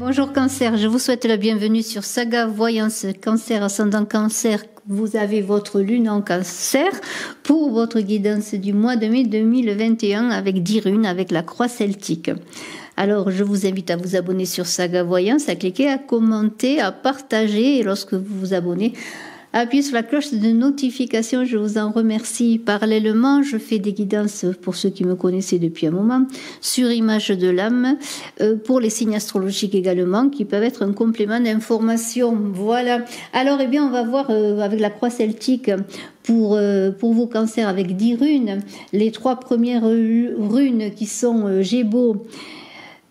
Bonjour Cancer, je vous souhaite la bienvenue sur Saga Voyance Cancer, ascendant Cancer. Vous avez votre lune en Cancer pour votre guidance du mois de mai 2021 avec 10 runes, avec la croix celtique. Alors, je vous invite à vous abonner sur Saga Voyance, à cliquer, à commenter, à partager. Et lorsque vous vous abonnez, appuyez sur la cloche de notification. Je vous en remercie. Parallèlement, je fais des guidances pour ceux qui me connaissaient depuis un moment sur Image de l'âme, pour les signes astrologiques également, qui peuvent être un complément d'information. Voilà. Alors, eh bien, on va voir avec la croix celtique pour vos cancers avec 10 runes. Les 3 premières runes qui sont Gémeaux,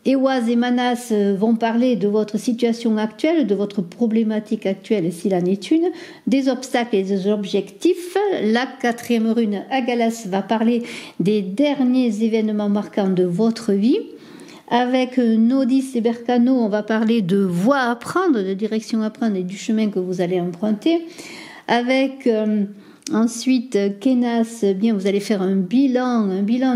Ehwaz et Manas vont parler de votre situation actuelle, de votre problématique actuelle s'il en est une, des obstacles et des objectifs. La 4e rune, Agalas, va parler des derniers événements marquants de votre vie. Avec Nodis et Berkano, on va parler de voies à prendre, de direction à prendre et du chemin que vous allez emprunter. Avec ensuite, Kenas, bien, vous allez faire un bilan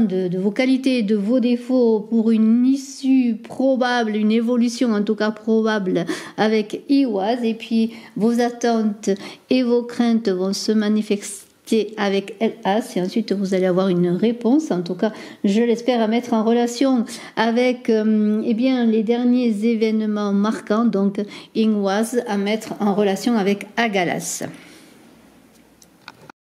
de vos qualités et de vos défauts pour une issue probable, une évolution en tout cas probable avec Ehwaz. Et puis, vos attentes et vos craintes vont se manifester avec Elas. Et ensuite, vous allez avoir une réponse, en tout cas, je l'espère, à mettre en relation avec eh bien, les derniers événements marquants, donc Ehwaz, à mettre en relation avec Agalas.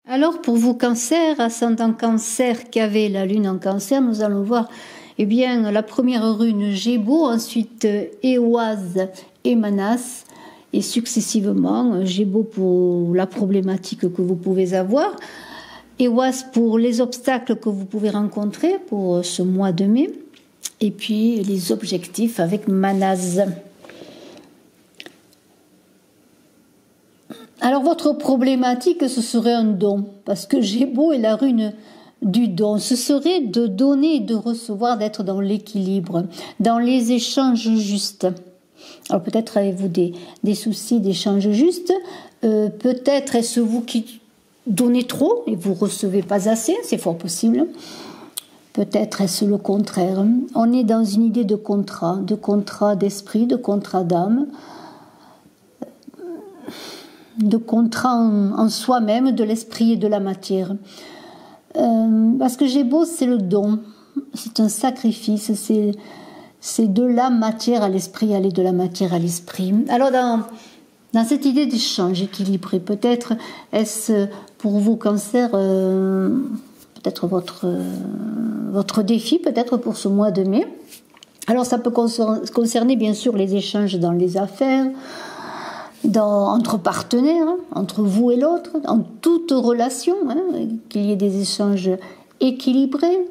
Alors pour vous cancers, ascendant cancer qui avait la lune en cancer, nous allons voir eh bien, la première rune Gémeaux, ensuite Ehwaz et Manas, et successivement Gémeaux pour la problématique que vous pouvez avoir, Ehwaz pour les obstacles que vous pouvez rencontrer pour ce mois de mai, et puis les objectifs avec Manas. Alors votre problématique, ce serait un don, parce que Gémeaux est la rune du don. Ce serait de donner et de recevoir, d'être dans l'équilibre, dans les échanges justes. Alors peut-être avez-vous des soucis d'échanges justes, peut-être est-ce vous qui donnez trop et vous recevez pas assez, c'est fort possible. Peut-être est-ce le contraire. On est dans une idée de contrat d'esprit, de contrat d'âme, de contrat en soi-même, de l'esprit et de la matière. Parce que Gémeaux, c'est le don, c'est un sacrifice, c'est de la matière à l'esprit, aller de la matière à l'esprit. Alors dans cette idée d'échange équilibré, peut-être est-ce pour vos cancers, peut-être votre défi, peut-être pour ce mois de mai. Alors ça peut concerner bien sûr les échanges dans les affaires, entre partenaires, entre vous et l'autre, dans toute relation, qu'il y ait des échanges équilibrés.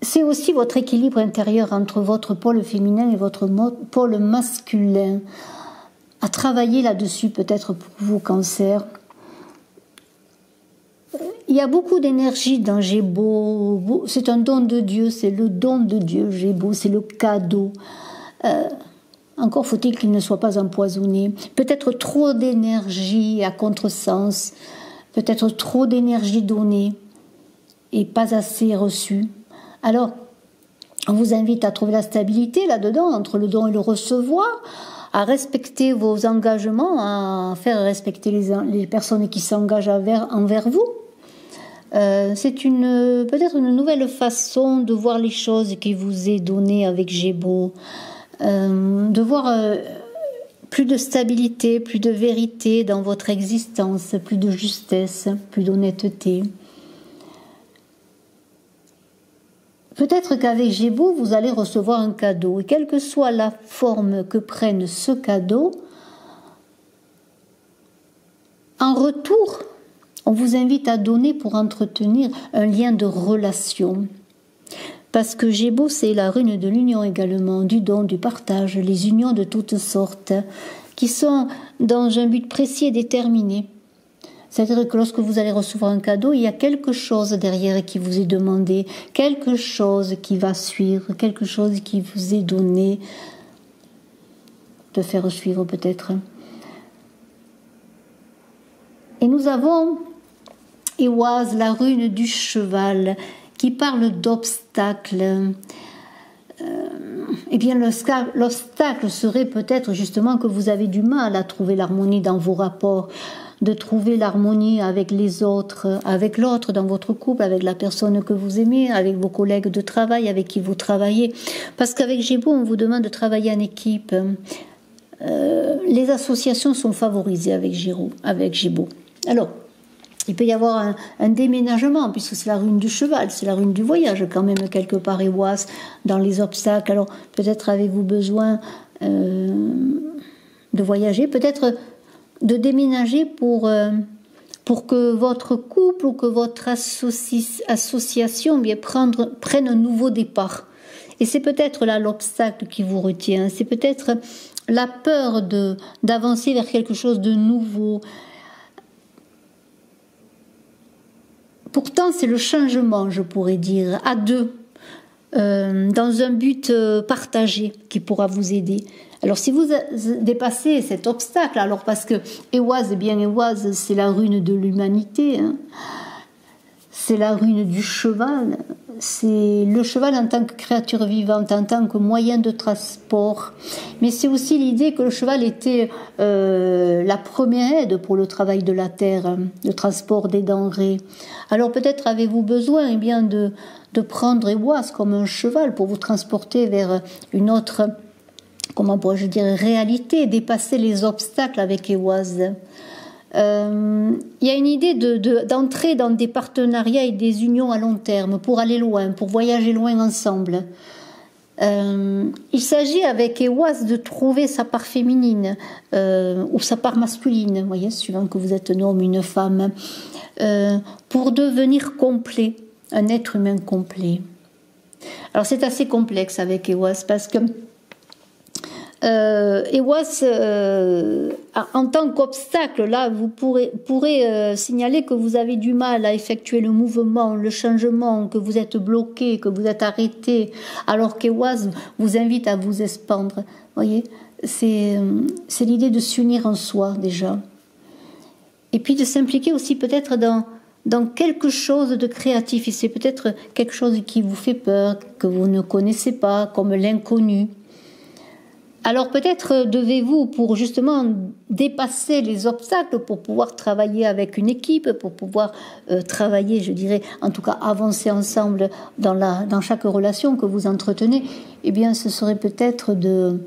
C'est aussi votre équilibre intérieur entre votre pôle féminin et votre pôle masculin. À travailler là-dessus, peut-être pour vous, Cancer. Il y a beaucoup d'énergie dans Gémeaux. C'est un don de Dieu, c'est le don de Dieu, Gémeaux, c'est le cadeau. Encore faut-il qu'il ne soit pas empoisonné. Peut-être trop d'énergie à contresens, peut-être trop d'énergie donnée et pas assez reçue. Alors, on vous invite à trouver la stabilité là-dedans, entre le don et le recevoir, à respecter vos engagements, à faire respecter les personnes qui s'engagent envers vous. C'est peut-être une nouvelle façon de voir les choses qui vous est donnée avec Gémeaux. De voir plus de stabilité, plus de vérité dans votre existence, plus de justesse, plus d'honnêteté. Peut-être qu'avec Gémeaux, vous allez recevoir un cadeau, et quelle que soit la forme que prenne ce cadeau, en retour, on vous invite à donner pour entretenir un lien de relation. Parce que Gémeaux, c'est la rune de l'union également, du don, du partage, les unions de toutes sortes, qui sont dans un but précis et déterminé. C'est-à-dire que lorsque vous allez recevoir un cadeau, il y a quelque chose derrière qui vous est demandé, quelque chose qui va suivre, quelque chose qui vous est donné de faire suivre peut-être. Et nous avons Ehwaz, la rune du cheval, qui parle d'obstacles, eh bien l'obstacle serait peut-être justement que vous avez du mal à trouver l'harmonie dans vos rapports, de trouver l'harmonie avec les autres, avec l'autre dans votre couple, avec la personne que vous aimez, avec vos collègues de travail, avec qui vous travaillez. Parce qu'avec Gémeaux, on vous demande de travailler en équipe. Les associations sont favorisées avec Gémeaux. Alors, il peut y avoir un déménagement, puisque c'est la rune du cheval, c'est la rune du voyage, quand même, quelque part, Ewas, dans les obstacles. Alors, peut-être avez-vous besoin de voyager, peut-être de déménager pour que votre couple ou que votre association prenne un nouveau départ. Et c'est peut-être là l'obstacle qui vous retient, c'est peut-être la peur d'avancer vers quelque chose de nouveau. Pourtant, c'est le changement, je pourrais dire, à deux, dans un but partagé qui pourra vous aider. Alors, si vous dépassez cet obstacle, alors parce que Ewas, c'est la rune de l'humanité, hein, c'est la rune du cheval, c'est le cheval en tant que créature vivante, en tant que moyen de transport. Mais c'est aussi l'idée que le cheval était la première aide pour le travail de la terre, le transport des denrées. Alors peut-être avez-vous besoin de prendre Ewas comme un cheval pour vous transporter vers une autre, comment pourrais-je dire, réalité, dépasser les obstacles avec Ewas. Il y a une idée d'entrer dans des partenariats et des unions à long terme pour aller loin, pour voyager loin ensemble. Il s'agit avec Ewas de trouver sa part féminine ou sa part masculine, vous voyez, suivant que vous êtes un homme, une femme, pour devenir complet, un être humain complet. Alors c'est assez complexe avec Ewas parce que Ewas, en tant qu'obstacle, là, vous pourrez signaler que vous avez du mal à effectuer le mouvement, le changement, que vous êtes bloqué, que vous êtes arrêté, alors qu'Ewas vous invite à vous expandre. Voyez, c'est l'idée de s'unir en soi déjà, et puis de s'impliquer aussi peut-être dans quelque chose de créatif. Et c'est peut-être quelque chose qui vous fait peur, que vous ne connaissez pas, comme l'inconnu. Alors peut-être devez-vous, pour justement dépasser les obstacles, pour pouvoir travailler avec une équipe, pour pouvoir travailler, je dirais, en tout cas avancer ensemble dans chaque relation que vous entretenez, eh bien ce serait peut-être de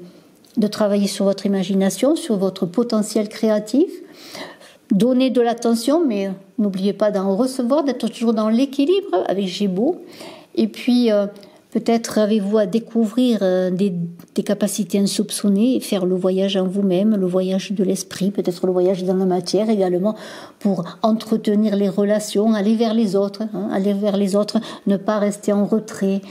travailler sur votre imagination, sur votre potentiel créatif, donner de l'attention, mais n'oubliez pas d'en recevoir, d'être toujours dans l'équilibre avec Gémeaux, et puis peut-être avez-vous à découvrir des capacités insoupçonnées et faire le voyage en vous-même, le voyage de l'esprit, peut-être le voyage dans la matière également, pour entretenir les relations, aller vers les autres, ne pas rester en retrait,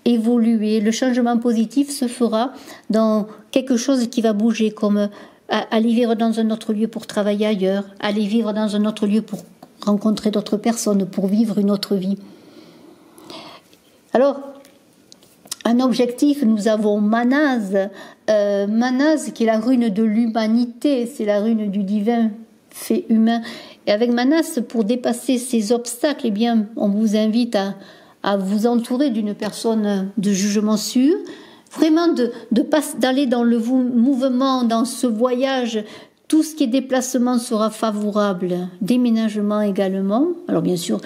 évoluer. Le changement positif se fera dans quelque chose qui va bouger, comme aller vivre dans un autre lieu pour travailler ailleurs, aller vivre dans un autre lieu pour rencontrer d'autres personnes, pour vivre une autre vie. Alors, un objectif, nous avons Manaz, Manaz qui est la rune de l'humanité, c'est la rune du divin fait humain. Et avec Manaz, pour dépasser ces obstacles, eh bien, on vous invite à vous entourer d'une personne de jugement sûr, vraiment d'aller dans le mouvement, dans ce voyage. Tout ce qui est déplacement sera favorable, déménagement également. Alors bien sûr,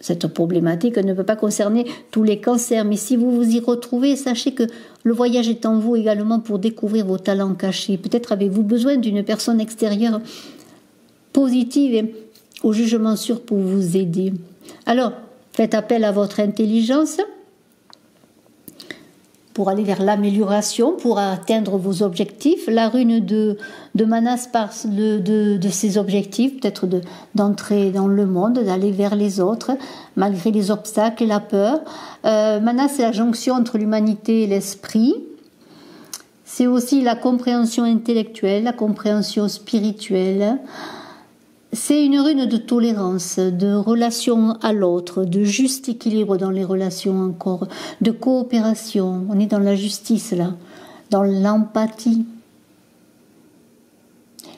cette problématique ne peut pas concerner tous les cancers, mais si vous vous y retrouvez, sachez que le voyage est en vous également pour découvrir vos talents cachés. Peut-être avez-vous besoin d'une personne extérieure positive et au jugement sûr pour vous aider. Alors, faites appel à votre intelligence pour aller vers l'amélioration, pour atteindre vos objectifs. La rune de Manaz parle de ses objectifs, peut-être d'entrer dans le monde, d'aller vers les autres, malgré les obstacles et la peur. Manaz, c'est la jonction entre l'humanité et l'esprit. C'est aussi la compréhension intellectuelle, la compréhension spirituelle. C'est une rune de tolérance, de relation à l'autre, de juste équilibre dans les relations encore, de coopération. On est dans la justice là, dans l'empathie.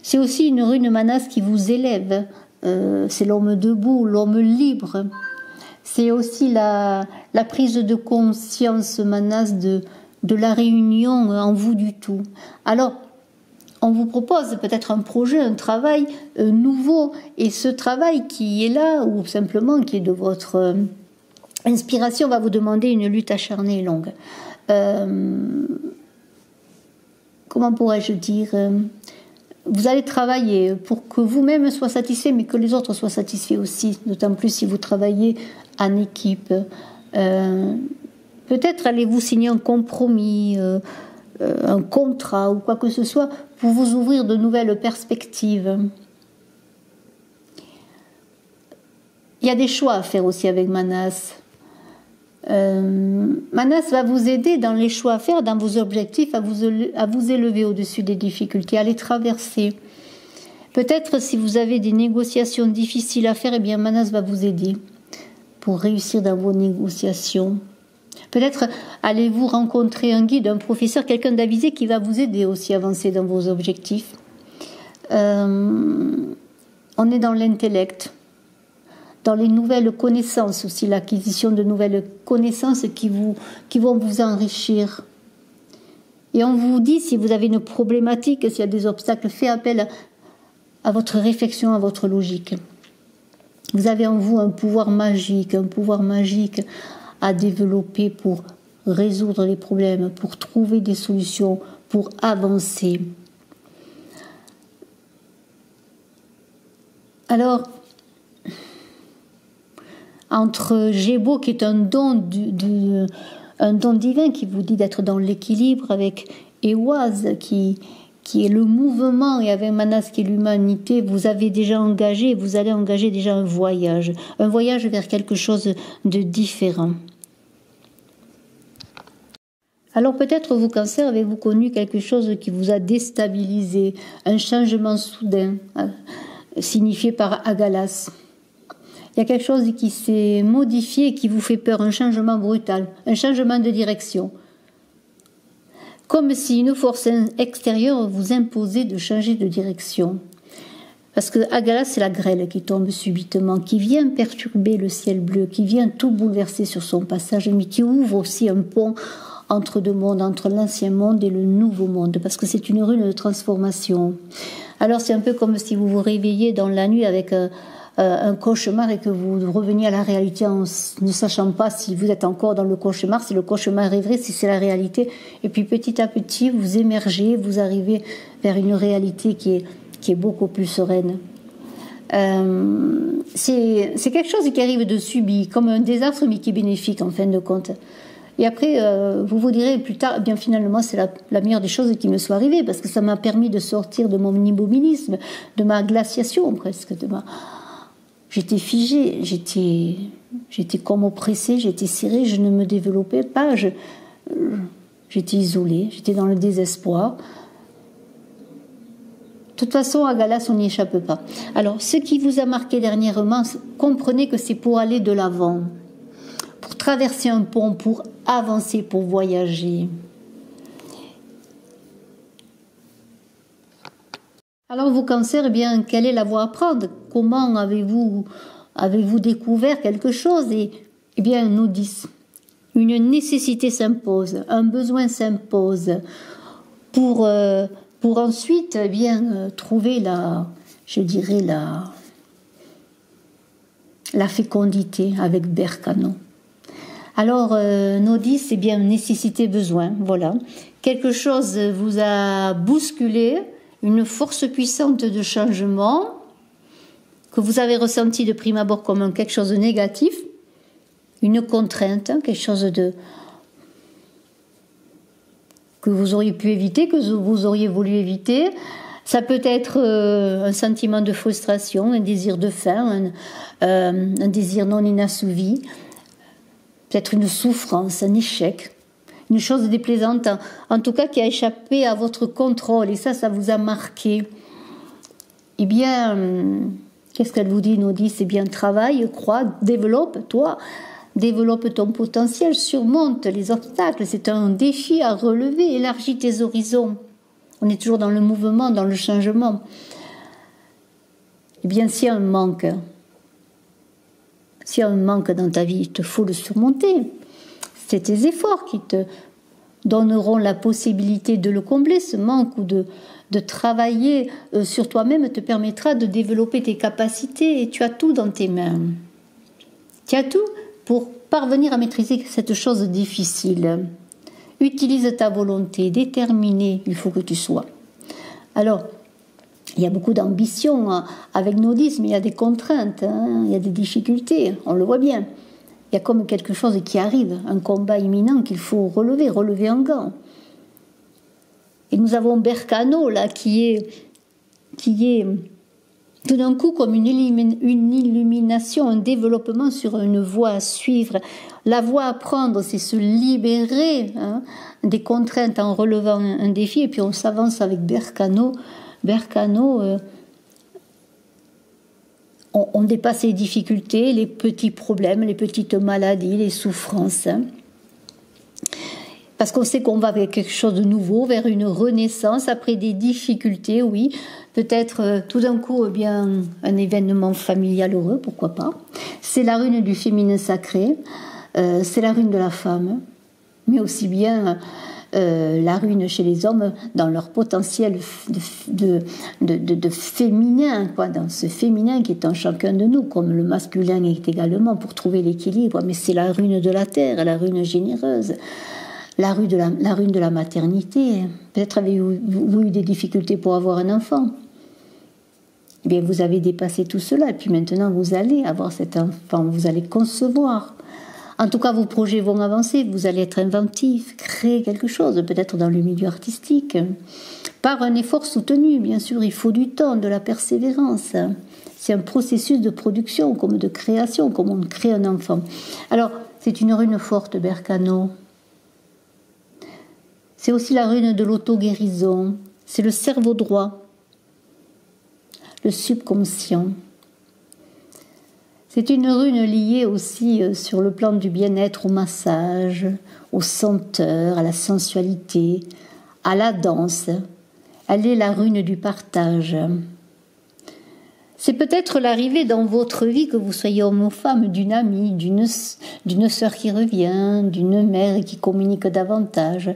C'est aussi une rune Manaz qui vous élève. C'est l'homme debout, l'homme libre. C'est aussi la prise de conscience, Manas, de la réunion en vous du tout. Alors, on vous propose peut-être un projet, un travail nouveau, et ce travail qui est là, ou simplement qui est de votre inspiration, va vous demander une lutte acharnée et longue. Comment pourrais-je dire, vous allez travailler pour que vous-même soyez satisfait, mais que les autres soient satisfaits aussi, d'autant plus si vous travaillez en équipe. Peut-être allez-vous signer un compromis, un contrat ou quoi que ce soit pour vous ouvrir de nouvelles perspectives. Il y a des choix à faire aussi avec Manas. Manas va vous aider dans les choix à faire, dans vos objectifs, à vous élever au-dessus des difficultés, à les traverser. Peut-être si vous avez des négociations difficiles à faire, eh bien Manas va vous aider pour réussir dans vos négociations. Peut-être allez-vous rencontrer un guide, un professeur, quelqu'un d'avisé qui va vous aider aussi à avancer dans vos objectifs. On est dans l'intellect, dans les nouvelles connaissances aussi, l'acquisition de nouvelles connaissances qui vont vous enrichir. Et on vous dit, si vous avez une problématique, s'il y a des obstacles, faites appel à votre réflexion, à votre logique. Vous avez en vous un pouvoir magique à développer pour résoudre les problèmes, pour trouver des solutions, pour avancer. Alors, entre Gémeaux, qui est un don divin qui vous dit d'être dans l'équilibre, avec Éoise, qui est le mouvement, et avec Manas, qui est l'humanité, vous allez engager déjà un voyage vers quelque chose de différent. Alors peut-être vous, Cancer, avez-vous connu quelque chose qui vous a déstabilisé, un changement soudain, signifié par Agalas. Il y a quelque chose qui s'est modifié et qui vous fait peur, un changement brutal, un changement de direction. Comme si une force extérieure vous imposait de changer de direction. Parce que Agalas, c'est la grêle qui tombe subitement, qui vient perturber le ciel bleu, qui vient tout bouleverser sur son passage, mais qui ouvre aussi un pont entre deux mondes, entre l'ancien monde et le nouveau monde, parce que c'est une rune de transformation. Alors c'est un peu comme si vous vous réveillez dans la nuit avec un cauchemar et que vous reveniez à la réalité en ne sachant pas si vous êtes encore dans le cauchemar, si le cauchemar est vrai, si c'est la réalité. Et puis petit à petit, vous émergez, vous arrivez vers une réalité qui est beaucoup plus sereine. C'est quelque chose qui arrive de subit, comme un désastre, mais qui est bénéfique en fin de compte. Et après, vous vous direz plus tard, eh bien finalement, c'est la meilleure des choses qui me soit arrivée, parce que ça m'a permis de sortir de mon immobilisme, de ma glaciation presque, J'étais figée, j'étais comme oppressée, j'étais serrée, je ne me développais pas, j'étais isolée, j'étais dans le désespoir. De toute façon, à Galas, on n'y échappe pas. Alors, ce qui vous a marqué dernièrement, comprenez que c'est pour aller de l'avant, pour traverser un pont, pour avancer, pour voyager. Alors, vous, Cancer, eh bien, quelle est la voie à prendre? Comment avez-vous découvert quelque chose? Eh bien, nous 10. Une nécessité s'impose, un besoin s'impose pour ensuite eh bien, trouver la fécondité avec Berkano. Alors, nos 10, eh bien, nécessité, besoin, voilà. Quelque chose vous a bousculé, une force puissante de changement que vous avez ressenti de prime abord comme quelque chose de négatif, une contrainte, quelque chose que vous auriez pu éviter, que vous auriez voulu éviter. Ça peut être un sentiment de frustration, un désir de faim, un désir non inassouvi, peut-être une souffrance, un échec. Une chose déplaisante, en tout cas qui a échappé à votre contrôle, et ça vous a marqué. Eh bien, qu'est-ce qu'elle vous dit, nos 10? Eh bien, travaille, crois, développe ton potentiel, surmonte les obstacles, c'est un défi à relever, élargis tes horizons. On est toujours dans le mouvement, dans le changement. Eh bien, s'il y a un manque, S'il y a un manque dans ta vie, il te faut le surmonter. C'est tes efforts qui te donneront la possibilité de le combler, ce manque, ou de travailler sur toi-même te permettra de développer tes capacités, et tu as tout dans tes mains. Tu as tout pour parvenir à maîtriser cette chose difficile. Utilise ta volonté, déterminée, il faut que tu sois. Alors, il y a beaucoup d'ambition avec nodisme, il y a des contraintes, il y a des difficultés, on le voit bien. Il y a comme quelque chose qui arrive, un combat imminent qu'il faut relever en gants. Et nous avons Berkano, là, qui est tout d'un coup comme une illumination, un développement sur une voie à suivre. La voie à prendre, c'est se libérer des contraintes en relevant un défi, et puis on s'avance avec Berkano. On dépasse les difficultés, les petits problèmes, les petites maladies, les souffrances. Parce qu'on sait qu'on va vers quelque chose de nouveau, vers une renaissance, après des difficultés, oui. Peut-être tout d'un coup, un événement familial heureux, pourquoi pas. C'est la rune du féminin sacré, c'est la rune de la femme, mais aussi bien la rune chez les hommes dans leur potentiel de féminin, quoi, dans ce féminin qui est en chacun de nous, comme le masculin est également, pour trouver l'équilibre. Mais c'est la rune de la terre, la rune généreuse. La rune de la maternité. Peut-être avez-vous eu des difficultés pour avoir un enfant. Eh bien, vous avez dépassé tout cela, et puis maintenant vous allez avoir cet enfant, vous allez concevoir. En tout cas, vos projets vont avancer, vous allez être inventif, créer quelque chose, peut-être dans le milieu artistique, par un effort soutenu, bien sûr, il faut du temps, de la persévérance. C'est un processus de production, comme de création, comme on crée un enfant. Alors, c'est une rune forte, Berkano. C'est aussi la rune de l'auto-guérison, c'est le cerveau droit, le subconscient. C'est une rune liée aussi sur le plan du bien-être, au massage, aux senteurs, à la sensualité, à la danse. Elle est la rune du partage. C'est peut-être l'arrivée dans votre vie, que vous soyez homme ou femme, d'une amie, d'une sœur qui revient, d'une mère qui communique davantage,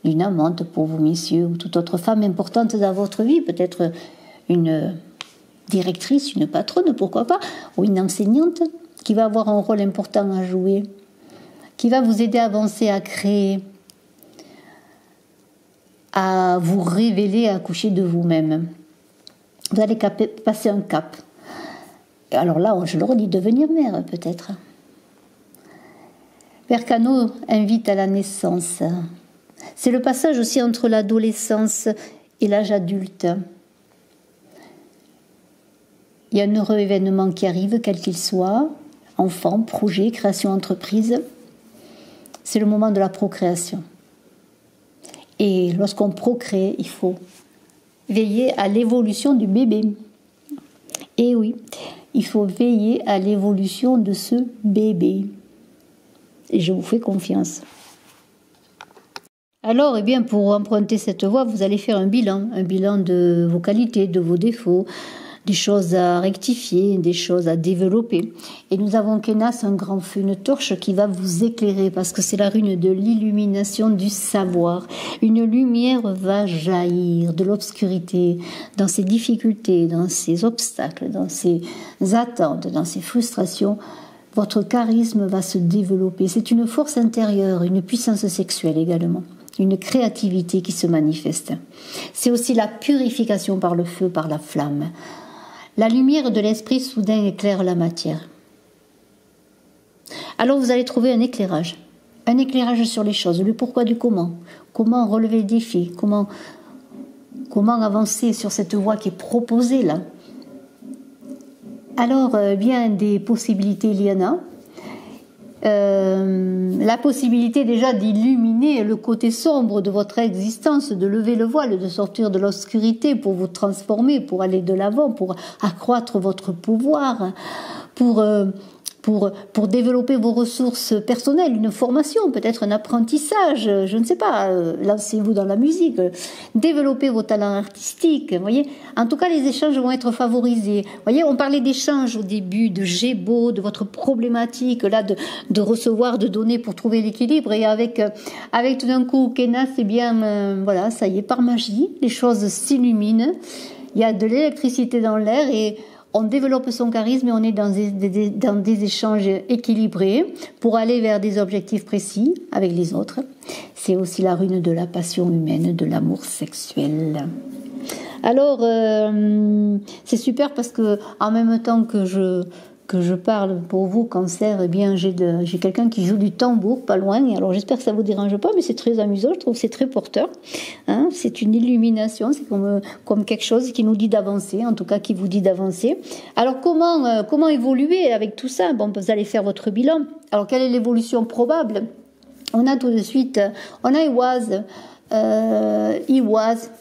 d'une amante pour vous, messieurs, ou toute autre femme importante dans votre vie, peut-être une directrice, une patronne, pourquoi pas, ou une enseignante qui va avoir un rôle important à jouer, qui va vous aider à avancer, à créer, à vous révéler, à accoucher de vous-même. Vous allez passer un cap. Et alors là, je le redis, devenir mère peut-être. Berkano invite à la naissance. C'est le passage aussi entre l'adolescence et l'âge adulte. Il y a un heureux événement qui arrive, quel qu'il soit, enfant, projet, création, entreprise. C'est le moment de la procréation. Et lorsqu'on procrée, il faut veiller à l'évolution du bébé. Et oui, il faut veiller à l'évolution de ce bébé. Et je vous fais confiance. Alors, pour emprunter cette voie, vous allez faire un bilan de vos qualités, de vos défauts, des choses à rectifier, des choses à développer. Et nous avons Kenas, un grand feu, une torche qui va vous éclairer, parce que c'est la rune de l'illumination du savoir. Une lumière va jaillir de l'obscurité, dans ses difficultés, dans ses obstacles, dans ses attentes, dans ses frustrations. Votre charisme va se développer. C'est une force intérieure, une puissance sexuelle également, une créativité qui se manifeste. C'est aussi la purification par le feu, par la flamme. La lumière de l'esprit soudain éclaire la matière. Alors vous allez trouver un éclairage sur les choses, le pourquoi du comment relever le défi, comment avancer sur cette voie qui est proposée là. Alors, bien des possibilités, il y en a. La possibilité déjà d'illuminer le côté sombre de votre existence, de lever le voile, de sortir de l'obscurité pour vous transformer, pour aller de l'avant, pour accroître votre pouvoir, pour pour développer vos ressources personnelles, une formation, peut-être un apprentissage, je ne sais pas, lancez-vous dans la musique, développez vos talents artistiques, voyez. En tout cas, les échanges vont être favorisés. Voyez, on parlait d'échanges au début, de Gémeaux, de votre problématique, là, de recevoir, de donner pour trouver l'équilibre, et avec tout d'un coup, Kénas, eh bien, voilà, ça y est, par magie, les choses s'illuminent, il y a de l'électricité dans l'air, et on développe son charisme et on est dans des échanges équilibrés pour aller vers des objectifs précis avec les autres. C'est aussi la rune de la passion humaine, de l'amour sexuel. Alors, c'est super parce que en même temps que je parle pour vous, Cancer, eh bien, j'ai quelqu'un qui joue du tambour pas loin. Et alors, j'espère que ça vous dérange pas, mais c'est très amusant. Je trouve que c'est très porteur. Hein, c'est une illumination. C'est comme quelque chose qui nous dit d'avancer, en tout cas qui vous dit d'avancer. Alors, comment évoluer avec tout ça? Bon, vous allez faire votre bilan. Alors, quelle est l'évolution probable? On a tout de suite, on a Iwaz,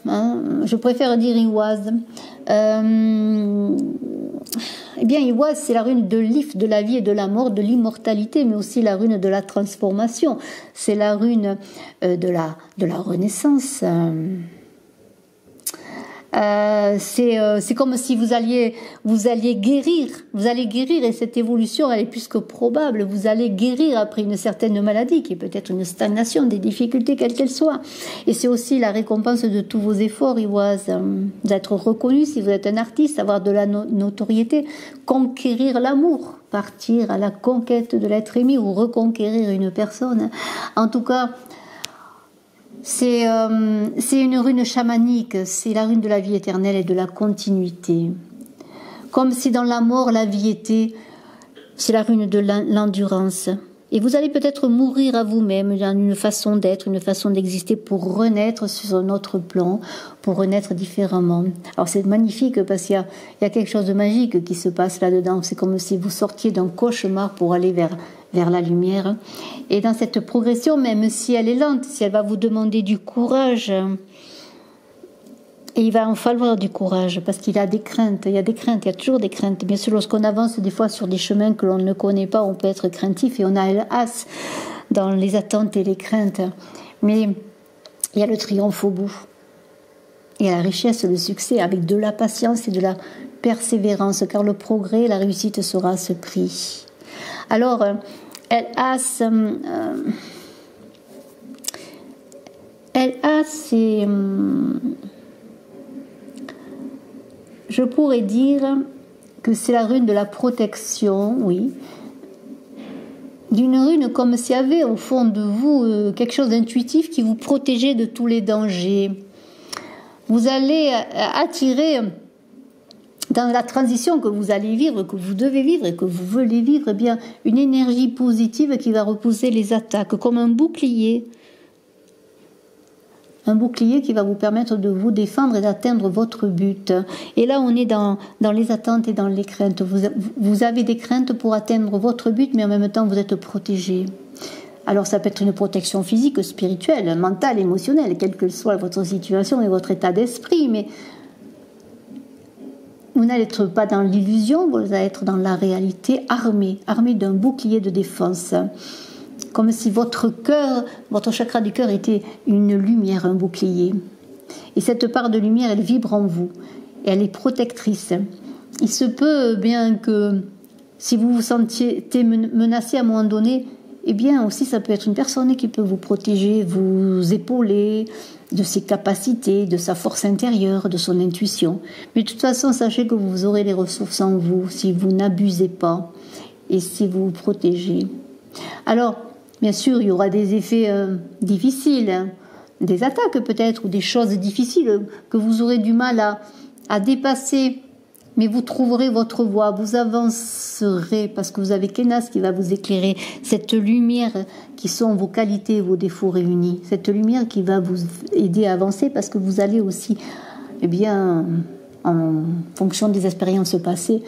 hein, je préfère dire Iwaz. Eh bien, Iwaz, c'est la rune de l'if, de la vie et de la mort, de l'immortalité, mais aussi la rune de la transformation. C'est la rune de la renaissance. C'est comme si vous alliez guérir. Vous allez guérir, et cette évolution, elle est plus que probable. Vous allez guérir après une certaine maladie, qui est peut-être une stagnation, des difficultés, quelles qu'elles soient. Et c'est aussi la récompense de tous vos efforts, Iwaz. D'être reconnu si vous êtes un artiste, avoir de la notoriété, conquérir l'amour, partir à la conquête de l'être aimé ou reconquérir une personne. En tout cas, c'est une rune chamanique, c'est la rune de la vie éternelle et de la continuité. Comme si dans la mort, la vie était, c'est la rune de l'endurance. Et vous allez peut-être mourir à vous-même dans une façon d'être, une façon d'exister pour renaître sur un autre plan, pour renaître différemment. Alors c'est magnifique parce qu'il y a quelque chose de magique qui se passe là-dedans. C'est comme si vous sortiez d'un cauchemar pour aller vers la lumière. Et dans cette progression, même si elle est lente, si elle va vous demander du courage, et il va en falloir du courage, parce qu'il y a des craintes, il y a toujours des craintes. Bien sûr, lorsqu'on avance des fois sur des chemins que l'on ne connaît pas, on peut être craintif, et on a l'as dans les attentes et les craintes. Mais il y a le triomphe au bout. Il y a la richesse, le succès, avec de la patience et de la persévérance, car le progrès, la réussite sera à ce prix. Alors, elle a ces... Je pourrais dire que c'est la rune de la protection, oui. D'une rune comme s'il y avait au fond de vous quelque chose d'intuitif qui vous protégeait de tous les dangers. Vous allez attirer, dans la transition que vous allez vivre, que vous devez vivre et que vous voulez vivre, eh bien, une énergie positive qui va repousser les attaques, comme un bouclier. Un bouclier qui va vous permettre de vous défendre et d'atteindre votre but. Et là, on est dans les attentes et dans les craintes. Vous avez des craintes pour atteindre votre but, mais en même temps, vous êtes protégé. Alors, ça peut être une protection physique, spirituelle, mentale, émotionnelle, quelle que soit votre situation et votre état d'esprit, mais vous n'allez être pas dans l'illusion, vous allez être dans la réalité, armé d'un bouclier de défense. Comme si votre cœur, votre chakra du cœur était une lumière, un bouclier. Et cette part de lumière, elle vibre en vous. Et elle est protectrice. Il se peut bien que si vous vous sentiez menacé à un moment donné, eh bien aussi ça peut être une personne qui peut vous protéger, vous épauler de ses capacités, de sa force intérieure, de son intuition. Mais de toute façon, sachez que vous aurez les ressources en vous si vous n'abusez pas et si vous vous protégez. Alors, bien sûr, il y aura des effets difficiles, hein, des attaques peut-être, ou des choses difficiles que vous aurez du mal à dépasser. Mais vous trouverez votre voie, vous avancerez, parce que vous avez Kénas qui va vous éclairer. Cette lumière qui sont vos qualités et vos défauts réunis. Cette lumière qui va vous aider à avancer, parce que vous allez aussi, eh bien, en fonction des expériences passées,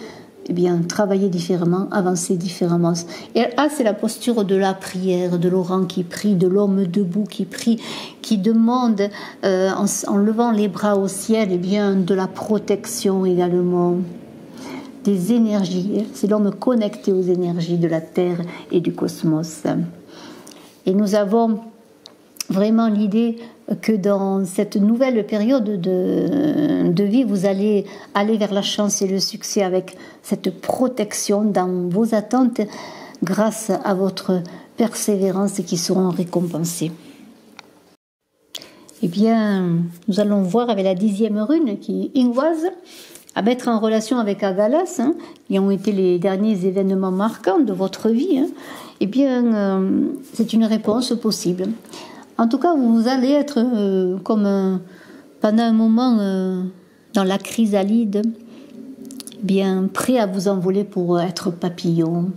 eh bien, travailler différemment, avancer différemment. Et là, c'est la posture de la prière, de Laurent qui prie, de l'homme debout qui prie, qui demande, en levant les bras au ciel, eh bien, de la protection également. des énergies. C'est l'homme connecté aux énergies de la Terre et du cosmos. Et nous avons vraiment l'idée que dans cette nouvelle période de vie, vous allez aller vers la chance et le succès avec cette protection dans vos attentes grâce à votre persévérance qui seront récompensées. Eh bien, nous allons voir avec la 10e rune qui est Ingwaz, à mettre en relation avec Agalas, qui ont été les derniers événements marquants de votre vie. Eh bien, c'est une réponse possible. En tout cas, vous allez être pendant un moment dans la chrysalide, bien prêt à vous envoler pour être papillon.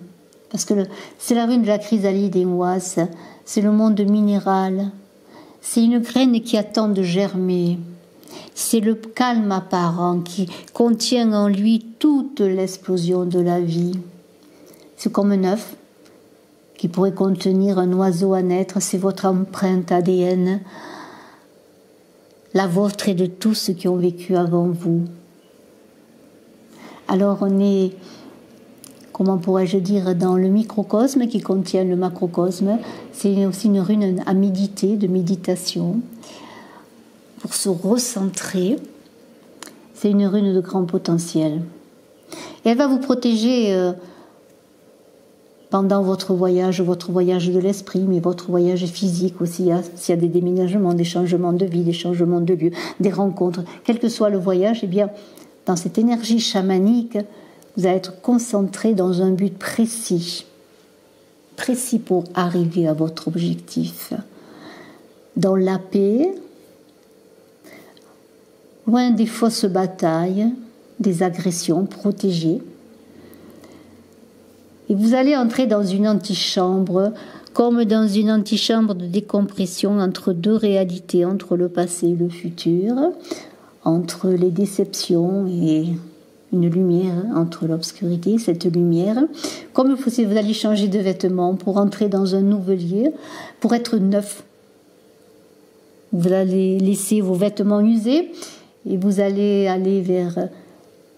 Parce que c'est la rune de la chrysalide et Ingwaz, c'est le monde minéral. C'est une graine qui attend de germer. C'est le calme apparent qui contient en lui toute l'explosion de la vie. C'est comme un œuf qui pourrait contenir un oiseau à naître, c'est votre empreinte ADN, la vôtre et de tous ceux qui ont vécu avant vous. Alors on est, comment pourrais-je dire, dans le microcosme qui contient le macrocosme. C'est aussi une rune à méditer, de méditation, pour se recentrer. C'est une rune de grand potentiel. Et elle va vous protéger pendant votre voyage de l'esprit, mais votre voyage physique aussi, s'il y a des déménagements, des changements de vie, des changements de lieu, des rencontres, quel que soit le voyage, eh bien, dans cette énergie chamanique, vous allez être concentré dans un but précis pour arriver à votre objectif. Dans la paix, loin des fausses batailles, des agressions, protégées. Et vous allez entrer dans une antichambre, comme dans une antichambre de décompression entre deux réalités, entre le passé et le futur, entre les déceptions et une lumière, entre l'obscurité, cette lumière. Comme si vous allez changer de vêtements pour entrer dans un nouvel lieu, pour être neuf. Vous allez laisser vos vêtements usés et vous allez aller vers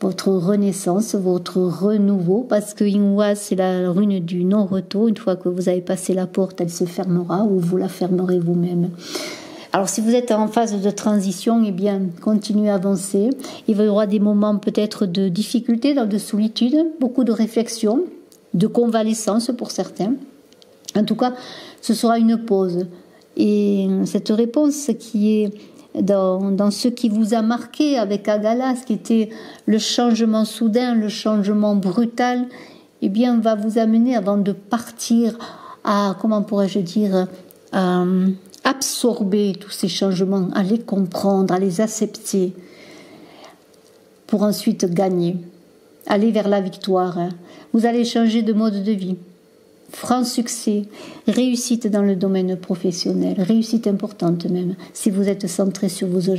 votre renaissance, votre renouveau, parce que Ingwaz, c'est la rune du non-retour. Une fois que vous avez passé la porte, elle se fermera ou vous la fermerez vous-même. Alors si vous êtes en phase de transition, eh bien, continuez à avancer. Il y aura des moments peut-être de difficulté, de solitude, beaucoup de réflexion, de convalescence pour certains. En tout cas, ce sera une pause. Et cette réponse qui est dans ce qui vous a marqué avec Agalas, qui était le changement soudain, le changement brutal, eh bien, va vous amener avant de partir à, comment pourrais-je dire, absorber tous ces changements, à les comprendre, à les accepter, pour ensuite gagner, aller vers la victoire. Vous allez changer de mode de vie. Franc succès, réussite dans le domaine professionnel, réussite importante même, si vous êtes centré sur vos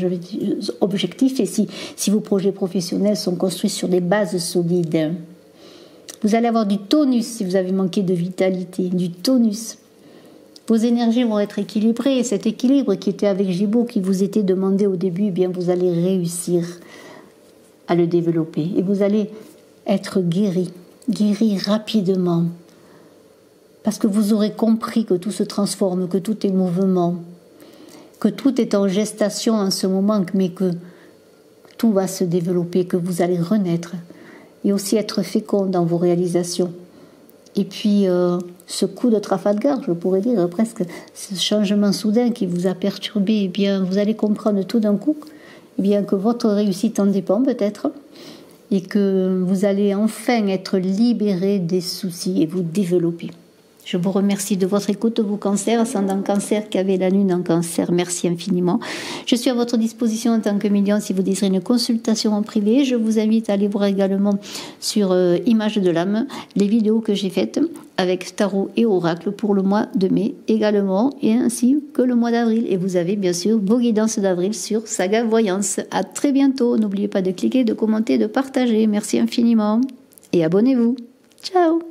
objectifs et si vos projets professionnels sont construits sur des bases solides. Vous allez avoir du tonus si vous avez manqué de vitalité, du tonus. Vos énergies vont être équilibrées et cet équilibre qui était avec Gémeaux, qui vous était demandé au début, eh bien vous allez réussir à le développer et vous allez être guéri rapidement. Parce que vous aurez compris que tout se transforme, que tout est mouvement, que tout est en gestation en ce moment, mais que tout va se développer, que vous allez renaître et aussi être fécond dans vos réalisations. Et puis, ce coup de Trafalgar, je pourrais dire presque, ce changement soudain qui vous a perturbé, eh bien, vous allez comprendre tout d'un coup eh bien, que votre réussite en dépend peut-être et que vous allez enfin être libéré des soucis et vous développer. Je vous remercie de votre écoute, vous Cancer, ascendant Cancer qui avez la lune en Cancer. Merci infiniment. Je suis à votre disposition en tant que médium si vous désirez une consultation en privé. Je vous invite à aller voir également sur Image de l'âme les vidéos que j'ai faites avec tarot et oracle pour le mois de mai également et ainsi que le mois d'avril. Et vous avez bien sûr vos guidances d'avril sur Saga Voyance. À très bientôt. N'oubliez pas de cliquer, de commenter, de partager. Merci infiniment et abonnez-vous. Ciao.